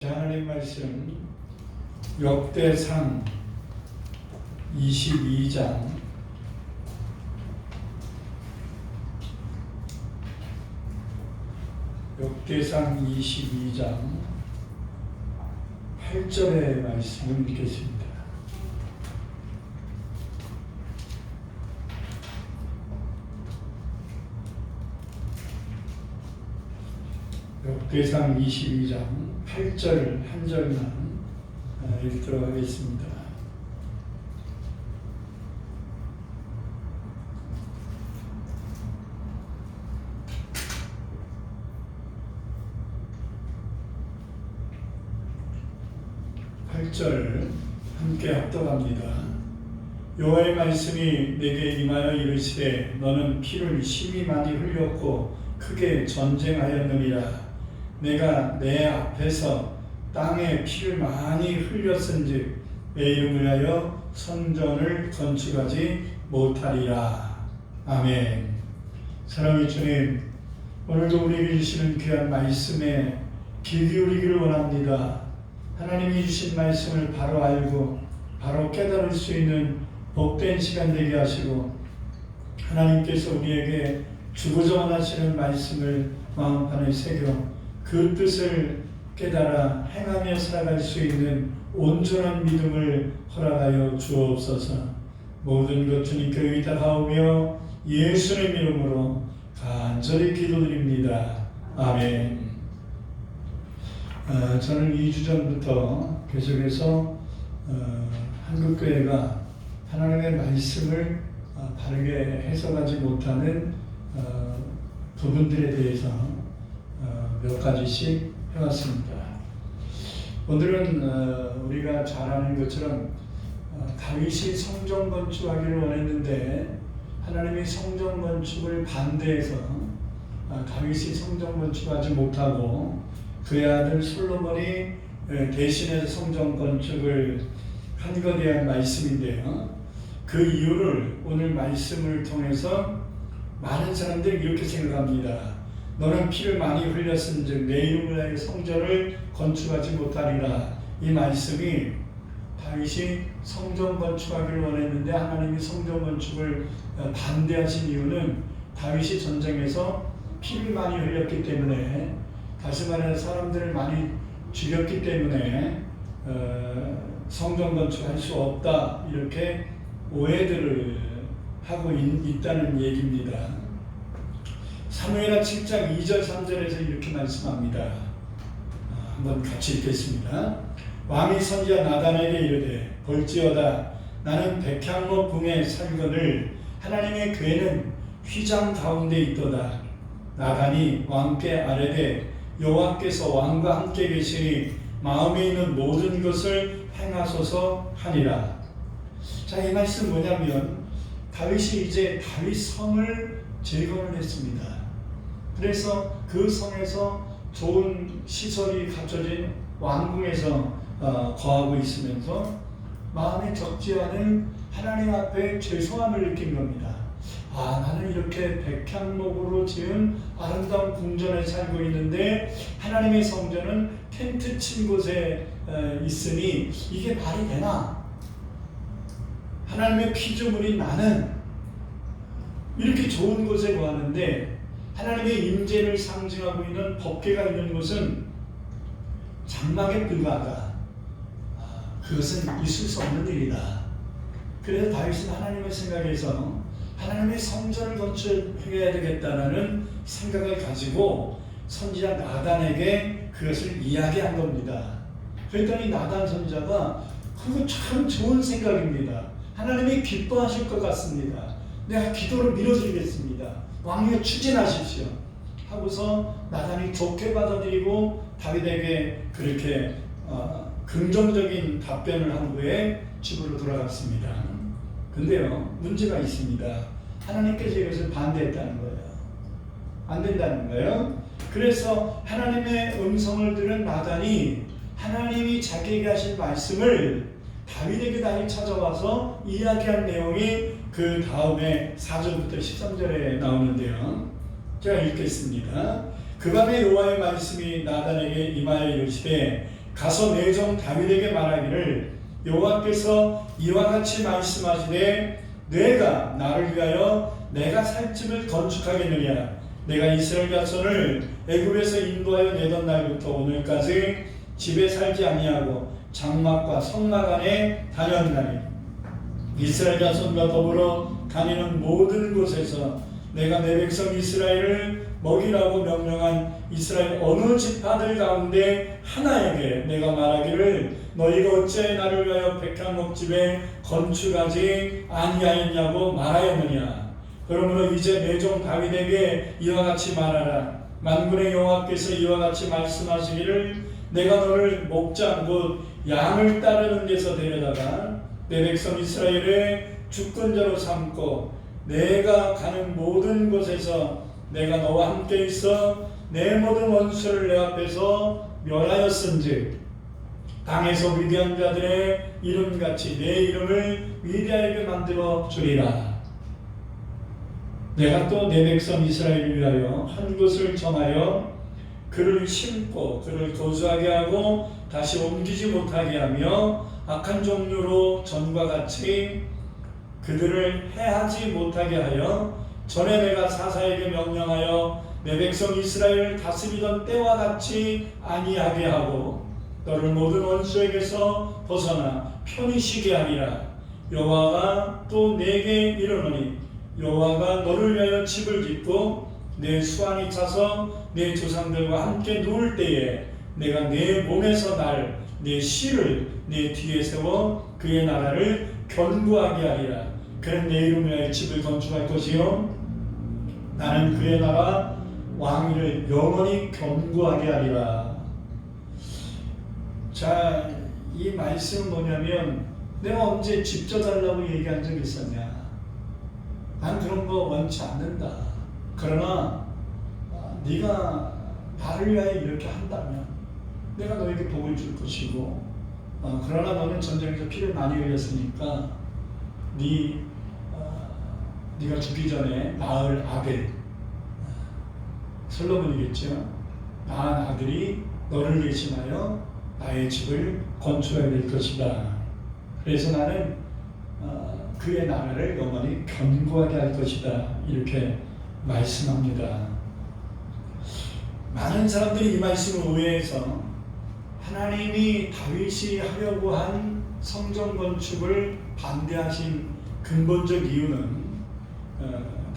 하나님 말씀 역대상 22장 8절의 말씀을 읽겠습니다. 역대상 22장 8절 한 절만 읽도록 하겠습니다. 함께 합독합니다. 여호와의 말씀이 내게 임하여 이르시되 너는 피를 심히 많이 흘렸고 크게 전쟁하였느니라. 내가 내 앞에서 땅에 피를 많이 흘렸은즉 내 이름을 위하여 성전을 건축하지 못하리라. 아멘. 사랑의 주님, 오늘도 우리에게 주시는 귀한 말씀에 귀 기울이기를 원합니다. 하나님이 주신 말씀을 바로 알고 바로 깨달을 수 있는 복된 시간 되게 하시고, 하나님께서 우리에게 주고자 원하시는 말씀을 마음판에 새겨 그 뜻을 깨달아 행하며 살아갈 수 있는 온전한 믿음을 허락하여 주옵소서. 모든 것 주님께 의탁하오며 예수의 이름으로 간절히 기도드립니다. 아멘. 저는 2주 전부터 계속해서 한국교회가 하나님의 말씀을 바르게 해석하지 못하는 부분들에 대해서 몇 가지씩 해왔습니다. 오늘은 우리가 잘 아는 것처럼 다윗이 성전 건축하기를 원했는데 하나님이 성전 건축을 반대해서 다윗이 성전 건축하지 못하고 그의 아들 솔로몬이 대신해서 성전 건축을 한 것에 대한 말씀인데요. 그 이유를 오늘 말씀을 통해서 많은 사람들이 이렇게 생각합니다. 너는 피를 많이 흘렸은즉 내 이름을 위하여 성전을 건축하지 못하리라. 이 말씀이 다윗이 성전 건축하기를 원했는데 하나님이 성전 건축을 반대하신 이유는 다윗이 전쟁에서 피를 많이 흘렸기 때문에, 다시 말해서 사람들을 많이 죽였기 때문에 성전 건축할 수 없다, 이렇게 오해들을 하고 있다는 얘기입니다. 사무엘하 7장 2절 3절에서 이렇게 말씀합니다. 한번 같이 읽겠습니다. 왕이 선지자 나단에게 이르되 볼지어다 나는 백향목 궁에 살거늘 하나님의 궤는 휘장 가운데 있도다. 나단이 왕께 아뢰되 여호와께서 왕과 함께 계시니 마음에 있는 모든 것을 행하소서 하니라. 자, 이 말씀 뭐냐면 다윗이 이제 다윗 성을 재건을 했습니다. 그래서 그 성에서 좋은 시설이 갖춰진 왕궁에서 거하고 있으면서 마음에 적지 않은 하나님 앞에 죄송함을 느낀 겁니다. 나는 이렇게 백향목으로 지은 아름다운 궁전에 살고 있는데 하나님의 성전은 텐트 친 곳에 있으니 이게 말이 되나? 하나님의 피조물인 나는 이렇게 좋은 곳에 거하는데 하나님의 임재를 상징하고 있는 법궤가 있는 곳은 장막에 불과하다. 그것은 있을 수 없는 일이다. 그래서 다윗은 하나님의 생각에서 하나님의 성전을 건축해야 되겠다라는 생각을 가지고 선지자 나단에게 그것을 이야기한 겁니다. 그랬더니 나단 선지자가 그거 참 좋은 생각입니다. 하나님이 기뻐하실 것 같습니다. 내가 기도를 밀어드리겠습니다. 왕위에 추진하십시오 하고서 나단이 좋게 받아들이고 다윗에게 그렇게 긍정적인 답변을 한 후에 집으로 돌아갔습니다. 근데요, 문제가 있습니다. 하나님께서 이것을 반대했다는 거예요. 안 된다는 거예요. 그래서 하나님의 음성을 들은 나단이 하나님이 자기에게 하신 말씀을 다윗에게 다시 찾아와서 이야기한 내용이 그 다음에 4절부터 13절에 나오는데요. 제가 읽겠습니다. 그 밤에 여호와의 말씀이 나단에게 임하여 이르시되 가서 내 종 다윗에게 말하기를 여호와께서 이와 같이 말씀하시되 내가 나를 위하여 내가 살 집을 건축하겠느냐. 내가 이스라엘 자손을 애굽에서 인도하여 내던 날부터 오늘까지 집에 살지 아니하고 장막과 성막 안에 다녔나니 이스라엘 자손과 더불어 다니는 모든 곳에서 내가 내 백성 이스라엘을 먹이라고 명령한 이스라엘 어느 지파들 가운데 하나에게 내가 말하기를 너희가 어찌 나를 위하여 백향목집에 건축하지 아니하였냐고 말하였느냐. 그러므로 이제 내 종 다윗에게 이와 같이 말하라. 만군의 여호와께서 이와 같이 말씀하시기를 내가 너를 목장 곧 양을 따르는 데서 데려다가 내 백성 이스라엘의 주권자로 삼고 내가 가는 모든 곳에서 내가 너와 함께 있어 내 모든 원수를 내 앞에서 멸하였은즉 땅에서 위대한 자들의 이름같이 내 이름을 위대하게 만들어 주리라. 내가 또 내 백성 이스라엘을 위하여 한 곳을 정하여 그를 심고 그를 거주하게 하고 다시 옮기지 못하게 하며 악한 종류로 전과 같이 그들을 해하지 못하게 하여 전에 내가 사사에게 명령하여 내 백성 이스라엘을 다스리던 때와 같이 아니하게 하고 너를 모든 원수에게서 벗어나 편히 쉬게 하리라. 여호와가 또 내게 이르노니 여호와가 너를 위하여 집을 짓고 내 수완이 차서 내 조상들과 함께 누울 때에 내가 내 몸에서 날 내 씨를 내 뒤에 세워 그의 나라를 견고하게 하리라. 그는 내 이름을 위하여 집을 건축할 것이요 나는 그의 나라 왕위를 영원히 견고하게 하리라. 자, 이 말씀은 뭐냐면 내가 언제 집 져달라고 얘기한 적 있었냐? 난 그런 거 원치 않는다. 그러나 네가 나를 위하여 이렇게 한다면 내가 너에게 복을 줄 것이고 그러나 너는 전쟁에서 피를 많이 흘렸으니까 네가 죽기 전에 낳을 아들 솔로몬이겠죠. 낳은 아들이 너를 대신하여 나의 집을 건축해야 될 것이다. 그래서 나는 그의 나라를 영원히 견고하게 할 것이다. 이렇게 말씀합니다. 많은 사람들이 이 말씀을 오해해서 하나님이 다윗이 하려고 한 성전 건축을 반대하신 근본적 이유는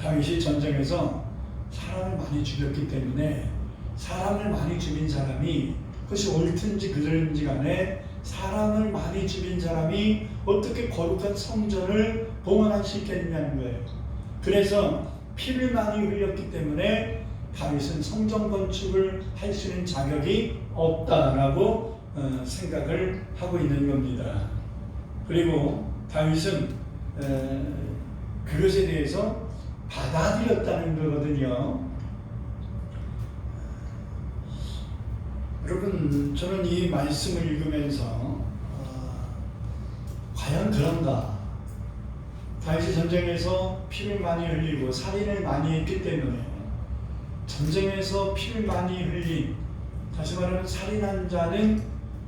다윗이 전쟁에서 사람을 많이 죽였기 때문에 사람을 많이 죽인 사람이 그것이 옳든지 그른지 간에 사람을 많이 죽인 사람이 어떻게 거룩한 성전을 봉헌할 수 있겠느냐는 거예요. 그래서 피를 많이 흘렸기 때문에 다윗은 성전 건축을 할 수 있는 자격이 없다라고 생각을 하고 있는 겁니다. 그리고 다윗은 그것에 대해서 받아들였다는 거거든요. 여러분, 저는 이 말씀을 읽으면서 과연 그런가? 다윗이 전쟁에서 피를 많이 흘리고 살인을 많이 했기 때문에 전쟁에서 피를 많이 흘린, 다시 말하면 살인한 자는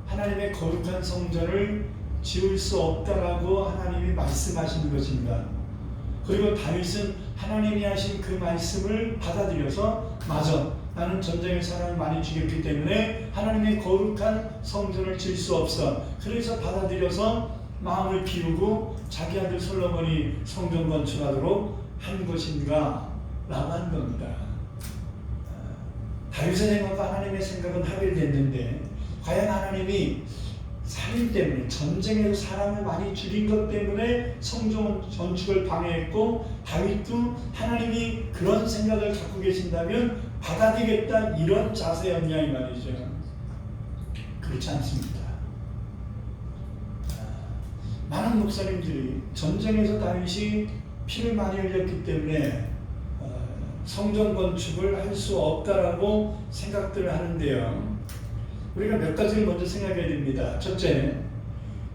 하나님의 거룩한 성전을 지을 수 없다라고 하나님이 말씀하시는 것입니다. 그리고 다윗은 하나님이 하신 그 말씀을 받아들여서 맞아, 나는 전쟁에 사람을 많이 죽였기 때문에 하나님의 거룩한 성전을 지을 수 없어. 그래서 받아들여서 마음을 비우고 자기 아들 솔로몬이 성전 건축하도록 한 것인가 라고 한 겁니다. 다윗의 생각과 하나님의 생각은 합일됐는데 과연 하나님이 살인 때문에 전쟁에서 사람을 많이 죽인 것 때문에 성전 건축을 방해했고 다윗도 하나님이 그런 생각을 갖고 계신다면 받아들이겠다 이런 자세였냐 이 말이죠. 그렇지 않습니다. 많은 목사님들이 전쟁에서 다윗이 피를 많이 흘렸기 때문에 성전 건축을 할 수 없다라고 생각들을 하는데요. 우리가 몇 가지를 먼저 생각해야 됩니다. 첫째,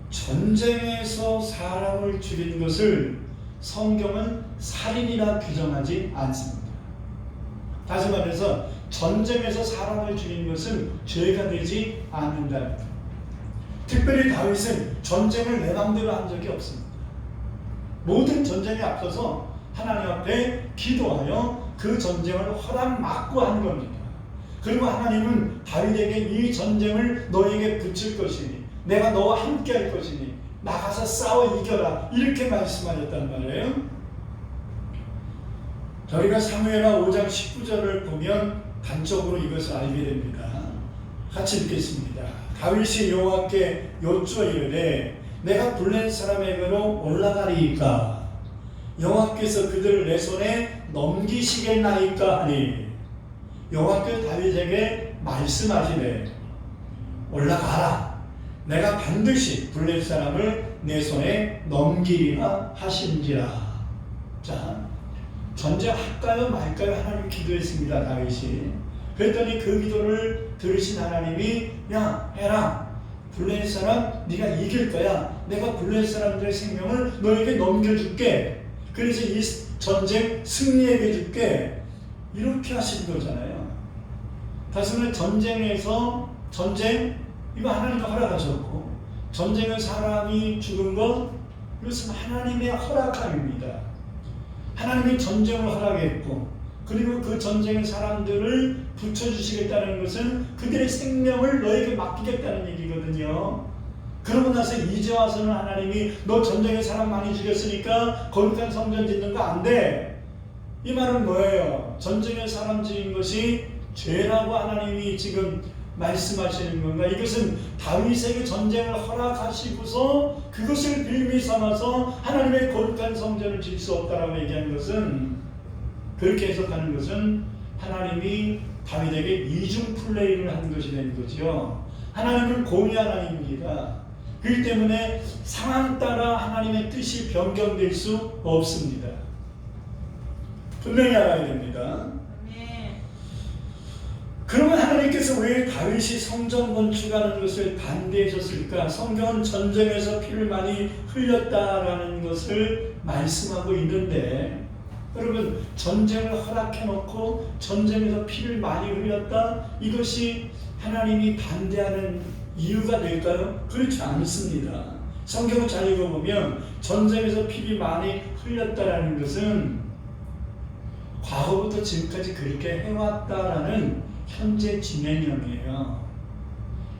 전쟁에서 사람을 죽인 것을 성경은 살인이라 규정하지 않습니다. 다시 말해서 전쟁에서 사람을 죽인 것은 죄가 되지 않는다. 특별히 다윗은 전쟁을 내 맘대로 한 적이 없습니다. 모든 전쟁에 앞서서 하나님 앞에 기도하여 그 전쟁을 허락 받고 한 겁니다. 그리고 하나님은 다윗에게 이 전쟁을 너에게 붙일 것이니 내가 너와 함께 할 것이니 나가서 싸워 이겨라 이렇게 말씀하셨단 말이에요. 저희가 사무엘하 5장 19절을 보면 단적으로 이것을 알게 됩니다. 같이 읽겠습니다. 다윗이 여호와께 여쭈어 이르되 내가 블레셋 사람에게로 올라가리이까 여호와께서 그들을 내 손에 넘기시겠나이까 하니 여호와께서 다윗에게 말씀하시되 올라가라 내가 반드시 블레셋 사람을 내 손에 넘기리라 하신지라. 자, 전쟁할까요 말까요 하나님 기도했습니다. 다윗이. 그랬더니 그 기도를 들으신 하나님이 야 해라 블레셋 사람 네가 이길 거야. 내가 블레셋 사람들의 생명을 너에게 넘겨줄게. 그래서 이 전쟁 승리하게 줄게. 이렇게 하신 거잖아요. 다시 말해 전쟁에서 전쟁 이거 하나님이 허락하셨고 전쟁은 사람이 죽은 것 이것은 하나님의 허락함입니다. 하나님이 전쟁을 허락했고 그리고 그 전쟁의 사람들을 붙여주시겠다는 것은 그들의 생명을 너에게 맡기겠다는 얘기거든요. 그러고 나서 이제 와서는 하나님이 너 전쟁에 사람 많이 죽였으니까 거룩한 성전 짓는 거 안 돼. 이 말은 뭐예요? 전쟁에 사람 죽인 것이 죄라고 하나님이 지금 말씀하시는 건가? 이것은 다윗에게 전쟁을 허락하시고서 그것을 빌미 삼아서 하나님의 거룩한 성전을 질 수 없다라고 얘기하는 것은 그렇게 해석하는 것은 하나님이 다윗에게 이중 플레이를 한 것이 된 거죠. 하나님은 공의 하나님입니다. 그렇기 때문에 상황 따라 하나님의 뜻이 변경될 수 없습니다. 분명히 알아야 됩니다. 그러면 하나님께서 왜 다윗이 성전 건축하는 것을 반대하셨을까? 성경은 전쟁에서 피를 많이 흘렸다라는 것을 말씀하고 있는데 여러분 전쟁을 허락해놓고 전쟁에서 피를 많이 흘렸다? 이것이 하나님이 반대하는 이유가 될까요? 그렇지 않습니다. 성경을 잘 읽어보면 전쟁에서 피를 많이 흘렸다라는 것은 과거부터 지금까지 그렇게 해왔다라는 현재 진행형이에요.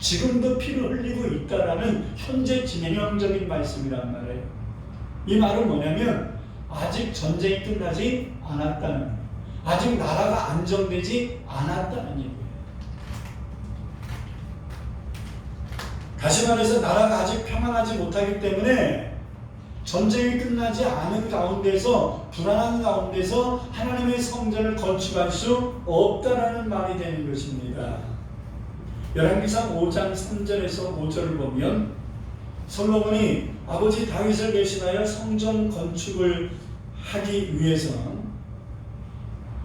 지금도 피를 흘리고 있다라는 현재 진행형적인 말씀이란 말이에요. 이 말은 뭐냐면 아직 전쟁이 끝나지 않았다는, 아직 나라가 안정되지 않았다는 얘기예요. 다시 말해서 나라가 아직 평안하지 못하기 때문에 전쟁이 끝나지 않은 가운데서 불안한 가운데서 하나님의 성전을 건축할 수 없다라는 말이 되는 것입니다. 열왕기상 5장 3절에서 5절을 보면 솔로몬이 아버지 다윗을 대신하여 성전 건축을 하기 위해서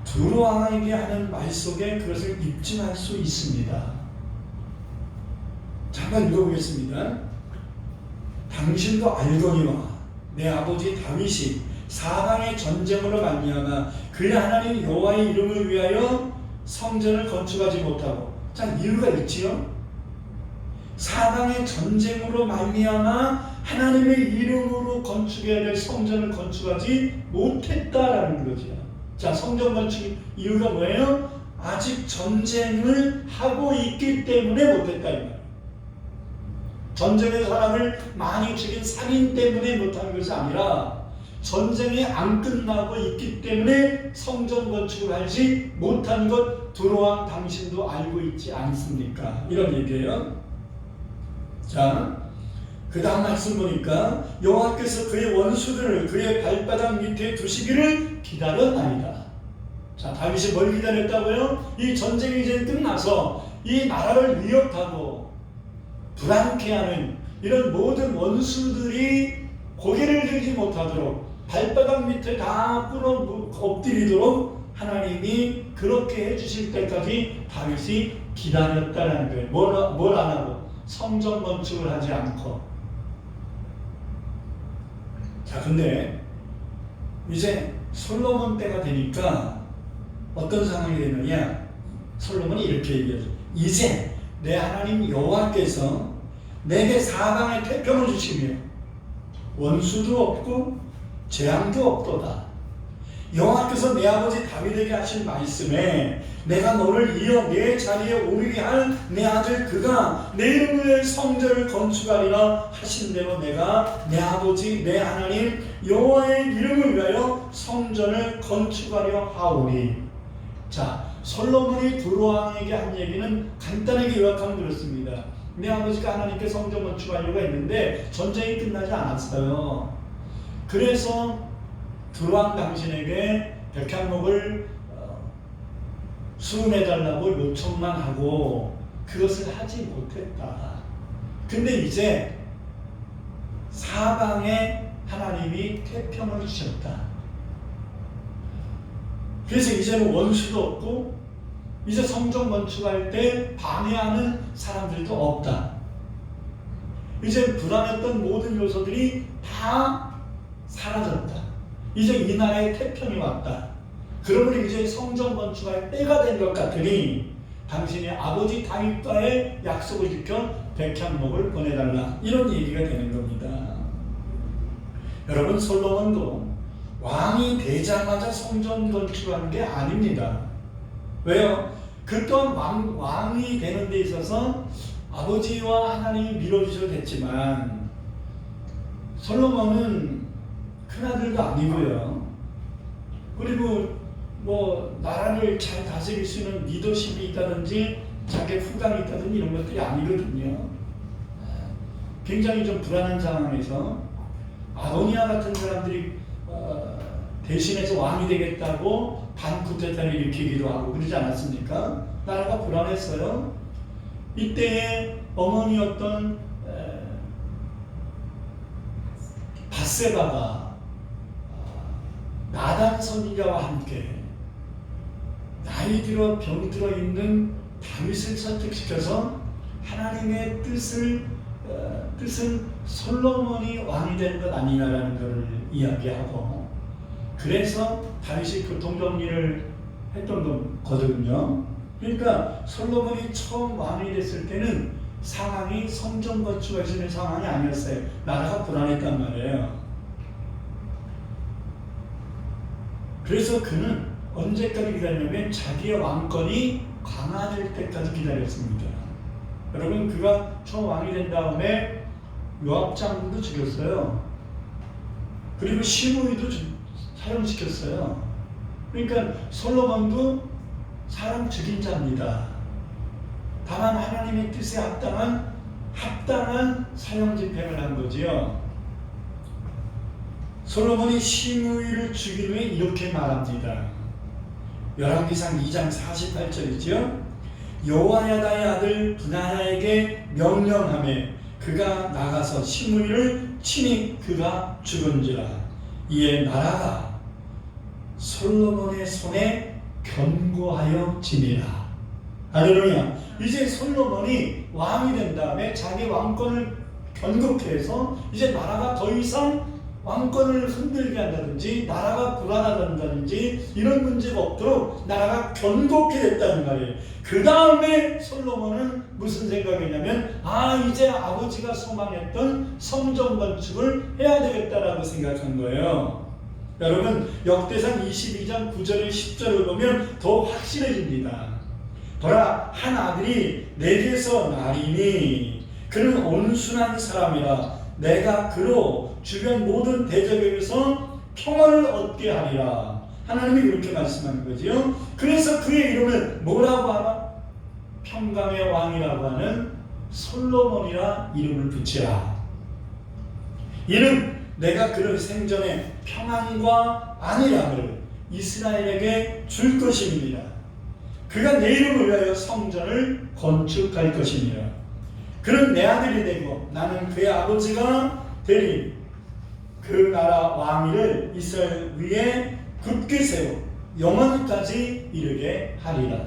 두로 왕에게 하는 말 속에 그것을 입증할 수 있습니다. 잠깐 읽어보겠습니다. 당신도 알거니와 내 아버지 다윗이 사방의 전쟁으로 말미암아 그의 하나님 여호와의 이름을 위하여 성전을 건축하지 못하고, 자 이유가 있지요. 사방의 전쟁으로 말미암아 하나님의 이름으로 건축해야 될 성전을 건축하지 못했다라는 거죠. 자, 성전 건축 이유가 뭐예요? 아직 전쟁을 하고 있기 때문에 못했다 이 말이에요. 전쟁의 사람을 많이 죽인 상인 때문에 못한 것이 아니라 전쟁이 안 끝나고 있기 때문에 성전 건축을 하지 못한 것 두로왕 당신도 알고 있지 않습니까? 이런 얘기예요. 자, 그 다음 말씀 보니까 여호와께서 그의 원수들을 그의 발바닥 밑에 두시기를 기다렸나이다. 자, 다윗이 뭘 기다렸다고요? 이 전쟁이 이제 끝나서 이 나라를 위협하고 불안케 하는 이런 모든 원수들이 고개를 들지 못하도록 발바닥 밑에 다 꿇어 엎드리도록 하나님이 그렇게 해주실 때까지 다윗이 기다렸다는 거예요. 뭘 안 하고? 성전 건축을 하지 않고. 자, 근데 이제 솔로몬 때가 되니까 어떤 상황이 되느냐? 솔로몬이 이렇게 얘기하죠. 이제 내 하나님 여호와께서 내게 사방에 태평을 주시며 원수도 없고 재앙도 없도다. 여호와께서 내 아버지 다윗에게 하신 말씀에 내가 너를 이어 내 자리에 오르게 할 내 아들 그가 내 이름을 위해 성전을 건축하리라 하신 대로 내가 내 아버지 내 하나님 여호와의 이름을 위하여 성전을 건축하려 하오니. 자, 솔로몬이 두로왕에게 한 얘기는 간단하게 요약하면 그렇습니다. 내 아버지가 하나님께 성전 건축하려고 했는데 전쟁이 끝나지 않았어요. 그래서 두로왕 당신에게 백향목을 수음해달라고 요청만 하고 그것을 하지 못했다. 근데 이제 사방에 하나님이 태평을 주셨다. 그래서 이제는 원수도 없고 이제 성전 건축할 때 방해하는 사람들도 없다. 이제 불안했던 모든 요소들이 다 사라졌다. 이제 이 나라에 태평이 왔다. 그러므로 이제 성전 건축할 때가 된 것 같으니 당신의 아버지 다윗과의 약속을 지켜 백향목을 보내달라. 이런 얘기가 되는 겁니다. 여러분, 솔로몬도 왕이 되자마자 성전 건축한 게 아닙니다. 왜요? 그 또한 왕이 되는 데 있어서 아버지와 하나님이 밀어주셔도 됐지만 솔로몬은 큰아들도 아니고요. 그리고 뭐 나라를 잘 다스릴 수 있는 리더십이 있다든지 자기 후광이 있다든지 이런 것들이 아니거든요. 굉장히 좀 불안한 상황에서 아도니아 같은 사람들이 대신해서 왕이 되겠다고 반쿠데타를 일으키기도 하고 그러지 않았습니까? 나라가 불안했어요. 이때에 어머니였던 밧세바가 나단 선지자와 함께 나이 들어 병들어 있는 다윗을 설득시켜서 하나님의 뜻은 솔로몬이 왕이 되는 것 아니냐라는 것을 이야기하고, 그래서 다윗이 교통정리를 했던 거거든요. 그러니까 솔로몬이 처음 왕이 됐을 때는 상황이 성전 건축할 수 있는 상황이 아니었어요. 나라가 불안했단 말이에요. 그래서 그는 언제까지 기다렸냐면 자기의 왕권이 강화될 때까지 기다렸습니다. 여러분, 그가 처음 왕이 된 다음에 요압 장군도 죽였어요. 그리고 시므이도 사형시켰어요. 그러니까 솔로몬도 사람 죽인 자입니다. 다만 하나님의 뜻에 합당한 사형 집행을 한 거지요. 솔로몬이 시므이를 죽인 후에 이렇게 말합니다. 열왕기상 2장 48절이지요. 여호야다의 아들 브나야에게 명령하매 그가 나가서 시므이를 치니 그가 죽은지라. 이에 나라가 솔로몬의 손에 견고하여 지니라. 할렐루야. 이제 솔로몬이 왕이 된 다음에 자기 왕권을 견고케 해서 이제 나라가 더 이상 왕권을 흔들게 한다든지 나라가 불안하다든지 이런 문제가 없도록 나라가 견고케 됐다는 말이에요. 그 다음에 솔로몬은 무슨 생각이냐면 이제 아버지가 소망했던 성전 건축을 해야 되겠다라고 생각한 거예요. 여러분, 역대상 22장 9절에 10절을 보면 더 확실해집니다. 보라, 한 아들이 내게서 나리니 그는 온순한 사람이라. 내가 그로 주변 모든 대적에게서 평안을 얻게 하리라. 하나님이 그렇게 말씀하는 거지요. 그래서 그의 이름을 뭐라고 하나? 평강의 왕이라고 하는 솔로몬이라 이름을 붙이라. 이는 내가 그를 생전에 평안과 안일함을 이스라엘에게 줄 것입니다. 그가 내 이름을 위하여 성전을 건축할 것입니다. 그는 내 아들이 되고 나는 그의 아버지가 되리. 그 나라 왕위를 이스라엘 위에 굳게 세워 영원까지 이르게 하리라.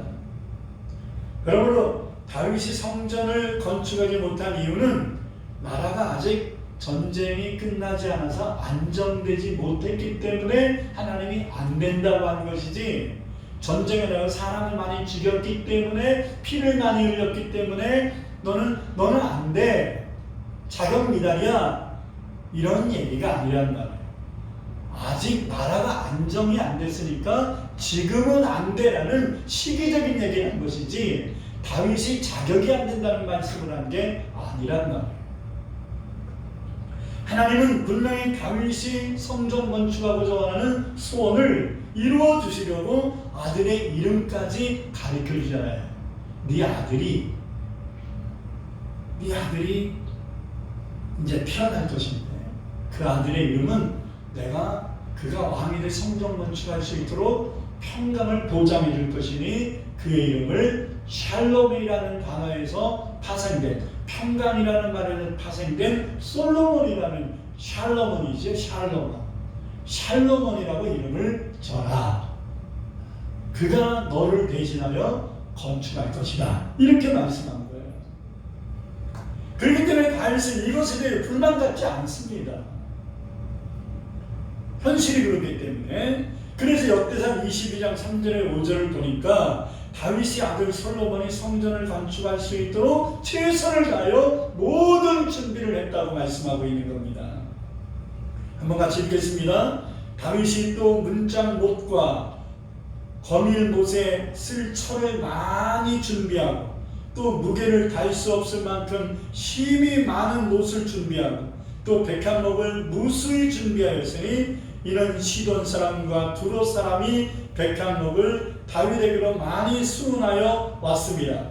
그러므로 다윗이 성전을 건축하지 못한 이유는 나라가 아직 전쟁이 끝나지 않아서 안정되지 못했기 때문에 하나님이 안 된다고 한 것이지, 전쟁에 나가 사람을 많이 죽였기 때문에, 피를 많이 흘렸기 때문에 너는 안 돼. 자격 미달이야 이런 얘기가 아니란 말이에요. 아직 나라가 안정이 안 됐으니까 지금은 안 돼라는 시기적인 얘기를 한 것이지 다윗이 자격이 안 된다는 말씀을 한 게 아니란 말이에요. 하나님은 분명히 다윗이 성전 건축하고자 하는 소원을 이루어 주시려고 아들의 이름까지 가르쳐 주잖아요. 네 아들이 이제 태어날 것인데 그 아들의 이름은 그가 왕이 될 성전 건축할 수 있도록 평강을 보장해 줄 것이니 그의 이름을 샬롬이라는 단어에서 파생된, 평강이라는 말에서 파생된 솔로몬이라는 샬롬이죠. 샬로몬이라고 이름을 줘라. 그가 너를 대신하여 건축할 것이다. 이렇게 말씀한 거예요. 그렇기 때문에 다윗은 이것에 대해 불만 갖지 않습니다. 현실이 그렇기 때문에. 그래서 역대상 22장 3절에 5절을 보니까 다윗의 아들 솔로몬이 성전을 건축할 수 있도록 최선을 다하여 모든 준비를 했다고 말씀하고 있는 겁니다. 한번 같이 읽겠습니다. 다윗이 또 문짝 못과 거밀 못에 쓸 철을 많이 준비하고 또 무게를 달 수 없을 만큼 힘이 많은 못을 준비하고 또 백향목을 무수히 준비하였으니 이는 시돈 사람과 두로 사람이 백향목을 다윗에게로 많이 수운하여 왔습니다.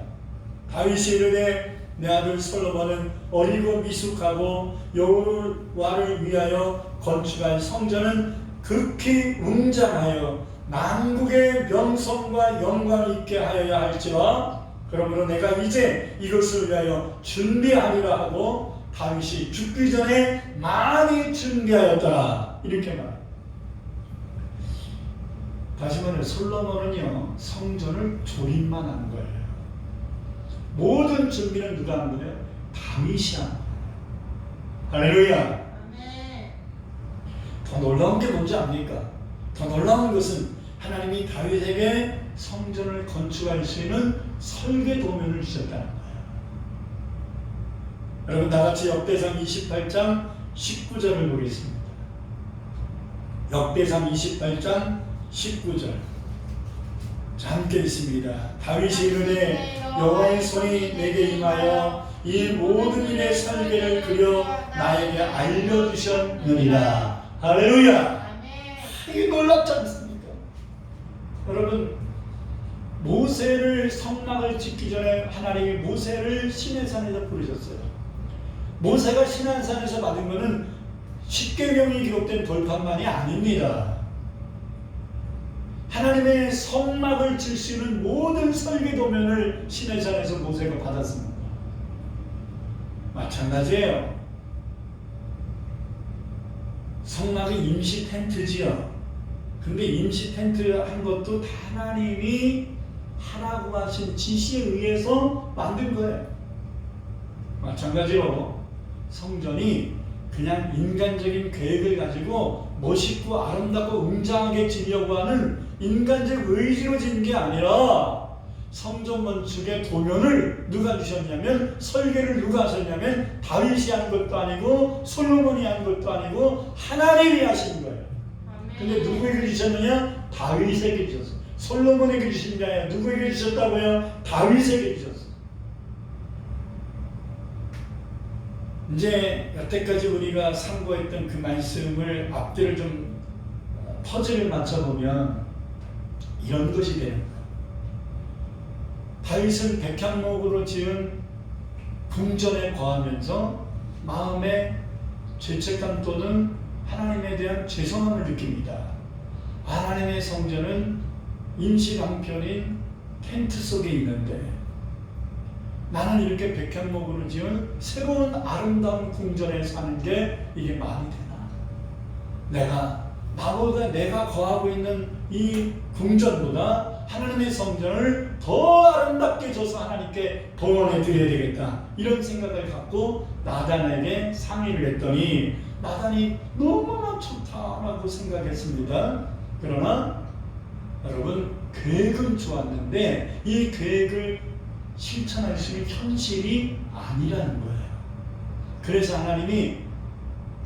다윗이 이르되 내 아들 솔로몬은 어리고 미숙하고 여호와를 위하여 건축할 성전은 극히 웅장하여 만국의 명성과 영광 있게 하여야 할지라. 그러므로 내가 이제 이것을 위하여 준비하리라 하고 다윗이 죽기 전에 많이 준비하였더라. 이렇게 말합니다. 다시 말해 솔로몬은요 성전을 조립만 한 거예요. 모든 준비는 누가 한 거예요? 다윗이 한 거예요. 할렐루야. 더 놀라운 게 뭔지 압니까? 더 놀라운 것은 하나님이 다윗에게 성전을 건축할 수 있는 설계 도면을 주셨다는 거예요. 여러분 다같이 역대상 28장 19절을 보겠습니다. 역대상 28장 19절 함께 있습니다. 다윗이 이르되 여호와의 손이 내게 임하여 이 모든 일의 설계를 그려 나에게 알려주셨느니라. 할렐루야. 이게 놀랍지 않습니까? 여러분 모세를 성막을 짓기 전에 하나님이 모세를 시내산에서 부르셨어요. 모세가 시내산에서 받은 것은 십계명이 기록된 돌판만이 아닙니다. 하나님의 성막을 질 수 있는 모든 설계 도면을 시내산에서 모세가 받았습니다. 마찬가지예요. 성막이 임시 텐트지요. 근데 임시 텐트 한 것도 하나님이 하라고 하신 지시에 의해서 만든 거예요. 마찬가지로 성전이 그냥 인간적인 계획을 가지고 멋있고 아름답고 웅장하게 지려고 하는 인간적 의지로 지은 게 아니라 성전 건축의 도면을 누가 주셨냐면 설계를 누가 하셨냐면 다윗이 한 것도 아니고 솔로몬이 한 것도 아니고 하나님이 하신 거예요. 근데 누구에게 주셨느냐? 다윗에게 주셨어요. 솔로몬에게 주신 게 아니라 누구에게 주셨다고요? 다윗에게 주셨어요. 이제 여태까지 우리가 상고했던 그 말씀을 앞뒤를 좀 퍼즐을 맞춰보면 이런 것이 되는 거예요. 다윗은 백향목으로 지은 궁전에 거하면서 마음에 죄책감 또는 하나님에 대한 죄송함을 느낍니다. 하나님의 성전은 임시 방편인 텐트 속에 있는데 나는 이렇게 백향목으로 지은 새로운 아름다운 궁전에 사는 게 이게 말이 되나? 내가 거하고 있는 이 궁전보다 하나님의 성전을 더 아름답게 줘서 하나님께 봉헌해 드려야 되겠다. 이런 생각을 갖고 나단에게 상의를 했더니 나단이 너무나 좋다라고 생각했습니다. 그러나 여러분 계획은 좋았는데 이 계획을 실천할 수 있는 현실이 아니라는 거예요. 그래서 하나님이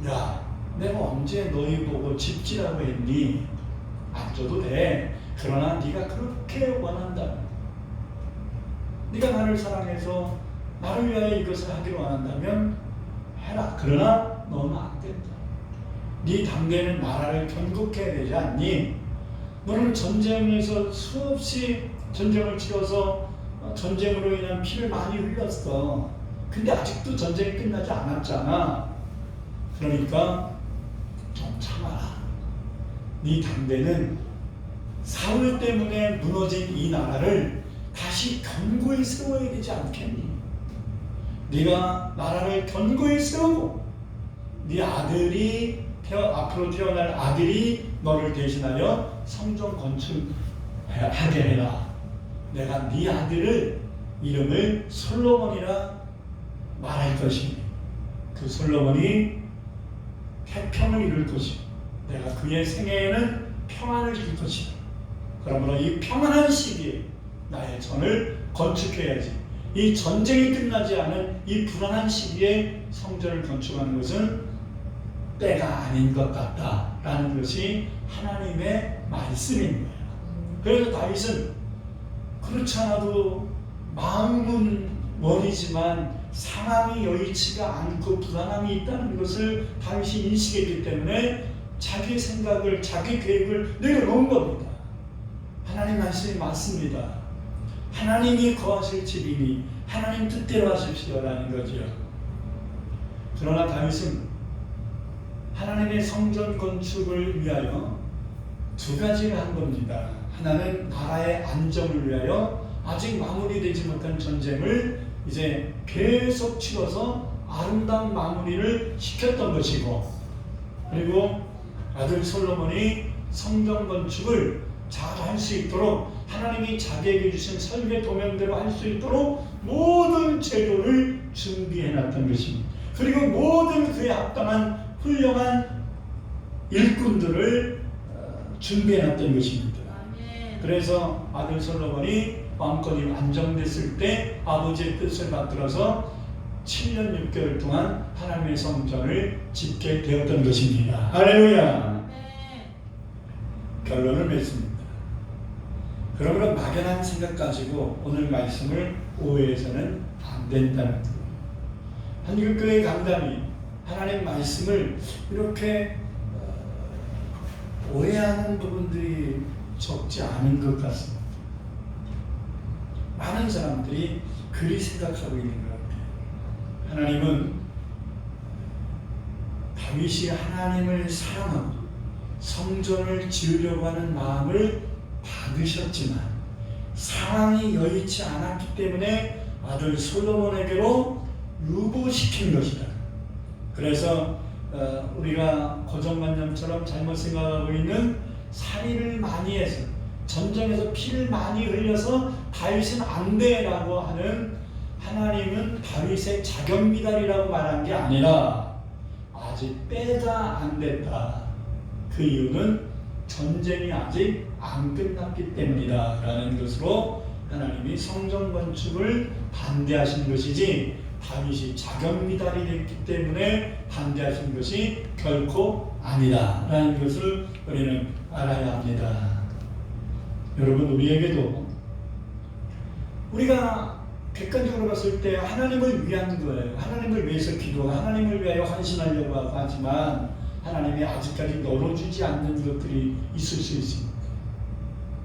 야, 내가 언제 너희 보고 집지라고 했니? 안 줘도 돼. 그러나 네가 그렇게 원한다. 네가 나를 사랑해서 나를 위하여 이것을 하기를 원한다면 해라. 그러나 너는 안 된다. 네 당대는 나라를 건국해야 되지 않니? 너는 전쟁에서 수없이 전쟁을 치러서 전쟁으로 인한 피를 많이 흘렸어. 근데 아직도 전쟁이 끝나지 않았잖아. 그러니까 좀 참아라. 네 당대는 사울 때문에 무너진 이 나라를 다시 견고히 세워야 되지 않겠니? 네가 나라를 견고히 세우고 네 아들이 앞으로 태어날 아들이 너를 대신하여 성전 건축하게 해라. 내가 네 아들을 이름을 솔로몬이라 말할 것이니 그 솔로몬이 태평을 이룰 것이고 내가 그의 생애에는 평안을 줄 것이다. 그러므로 이 평안한 시기에 나의 전을 건축해야지. 이 전쟁이 끝나지 않은 이 불안한 시기에 성전을 건축하는 것은 때가 아닌 것 같다라는 것이 하나님의 말씀인 거예요. 그래서 다윗은 그렇지 않아도 마음은 원이지만 상황이 여의치가 않고 불안함이 있다는 것을 다윗이 인식했기 때문에 자기 생각을, 자기 계획을 내려놓은 겁니다. 하나님 말씀이 맞습니다. 하나님이 거하실 집이니 하나님 뜻대로 하십시오라는 거죠. 그러나 다윗은 하나님의 성전 건축을 위하여 두 가지를 한 겁니다. 하나는 나라의 안정을 위하여 아직 마무리되지 못한 전쟁을 이제 계속 치러서 아름다운 마무리를 시켰던 것이고, 그리고 아들 솔로몬이 성전 건축을 잘 할 수 있도록 하나님이 자기에게 주신 설계 도면대로 할 수 있도록 모든 재료를 준비해 놨던 것입니다. 그리고 모든 그에 합당한 훌륭한 일꾼들을 준비해 놨던 것입니다. 그래서 아들 솔로몬이 왕권이 안정됐을 때 아버지의 뜻을 받들어서 7년 6개월 동안 하나님의 성전을 짓게 되었던 것입니다. 할렐루야. 결론을 맺습니다. 그러므로 막연한 생각 가지고 오늘 말씀을 오해해서는 안 된다는 거예요. 한국교회 강단이 하나님 말씀을 이렇게 오해하는 부분들이 적지 않은 것 같습니다. 많은 사람들이 그리 생각하고 있는 것 같아요. 하나님은 다윗이 하나님을 사랑하고 성전을 지으려고 하는 마음을 받으셨지만 상황이 여의치 않았기 때문에 아들 솔로몬에게로 유보시킨 것이다. 그래서 우리가 고정관념처럼 잘못 생각하고 있는 살인을 많이 해서 전쟁에서 피를 많이 흘려서 다윗은 안 돼라고 하는, 하나님은 다윗의 자격미달이라고 말한 게 아니라 아직 때가 안 됐다. 그 이유는 전쟁이 아직 안 끝났기 때문이다 라는 것으로 하나님이 성전 건축을 반대하신 것이지 다윗이 자격미달이 됐기 때문에 반대하신 것이 결코 아니다 라는 것을 우리는 알아야 합니다. 여러분, 우리에게도 우리가 객관적으로 봤을 때 하나님을 위한 거예요. 하나님을 위해서 기도하고 하나님을 위하여 헌신하려고 하고 하지만 하나님이 아직까지 널어주지 않는 것들이 있을 수 있습니다.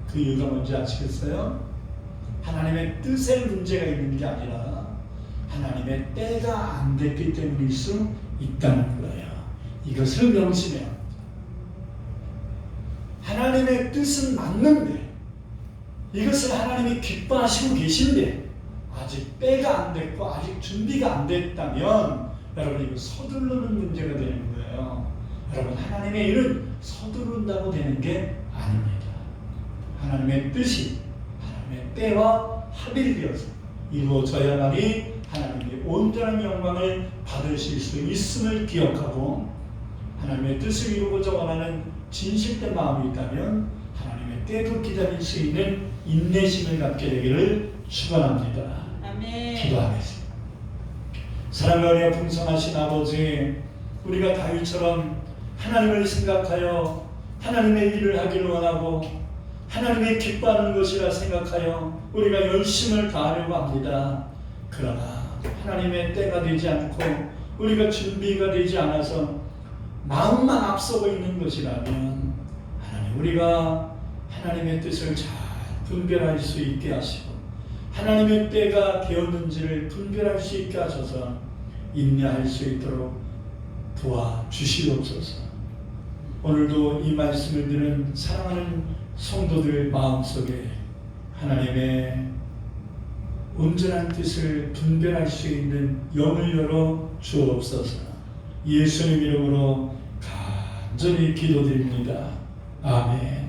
그 이유가 뭔지 아시겠어요? 하나님의 뜻에 문제가 있는 게 아니라 하나님의 때가 안 됐기 때문일 수 있다는 거예요. 이것을 명심해야 합니다. 하나님의 뜻은 맞는데 이것을 하나님이 기뻐하시고 계신데 아직 때가 안 됐고 아직 준비가 안 됐다면 여러분, 이거 서두르는 문제가 되는 거예요. 여러분, 하나님의 일은 서두른다고 되는 게 아닙니다. 하나님의 뜻이 하나님의 때와 합일되어서 이루어져야만이 하나님의 온전한 영광을 받으실 수 있음을 기억하고 하나님의 뜻을 이루고자 원하는 진실된 마음이 있다면 하나님의 때도 기다릴 수 있는 인내심을 갖게 되기를 축원합니다. 아멘. 기도하겠습니다. 사랑과 은혜가 풍성하신 아버지, 우리가 다윗처럼 하나님을 생각하여 하나님의 일을 하기를 원하고 하나님이 기뻐하는 것이라 생각하여 우리가 열심을 다하려고 합니다. 그러나 하나님의 때가 되지 않고 우리가 준비가 되지 않아서 마음만 앞서고 있는 것이라면 하나님, 우리가 하나님의 뜻을 잘 분별할 수 있게 하시고 하나님의 때가 되었는지를 분별할 수 있게 하셔서 인내할 수 있도록 도와주시옵소서. 오늘도 이 말씀을 들은 사랑하는 성도들 마음속에 하나님의 온전한 뜻을 분별할 수 있는 영을 열어 주옵소서. 예수님 이름으로 간절히 기도드립니다. 아멘.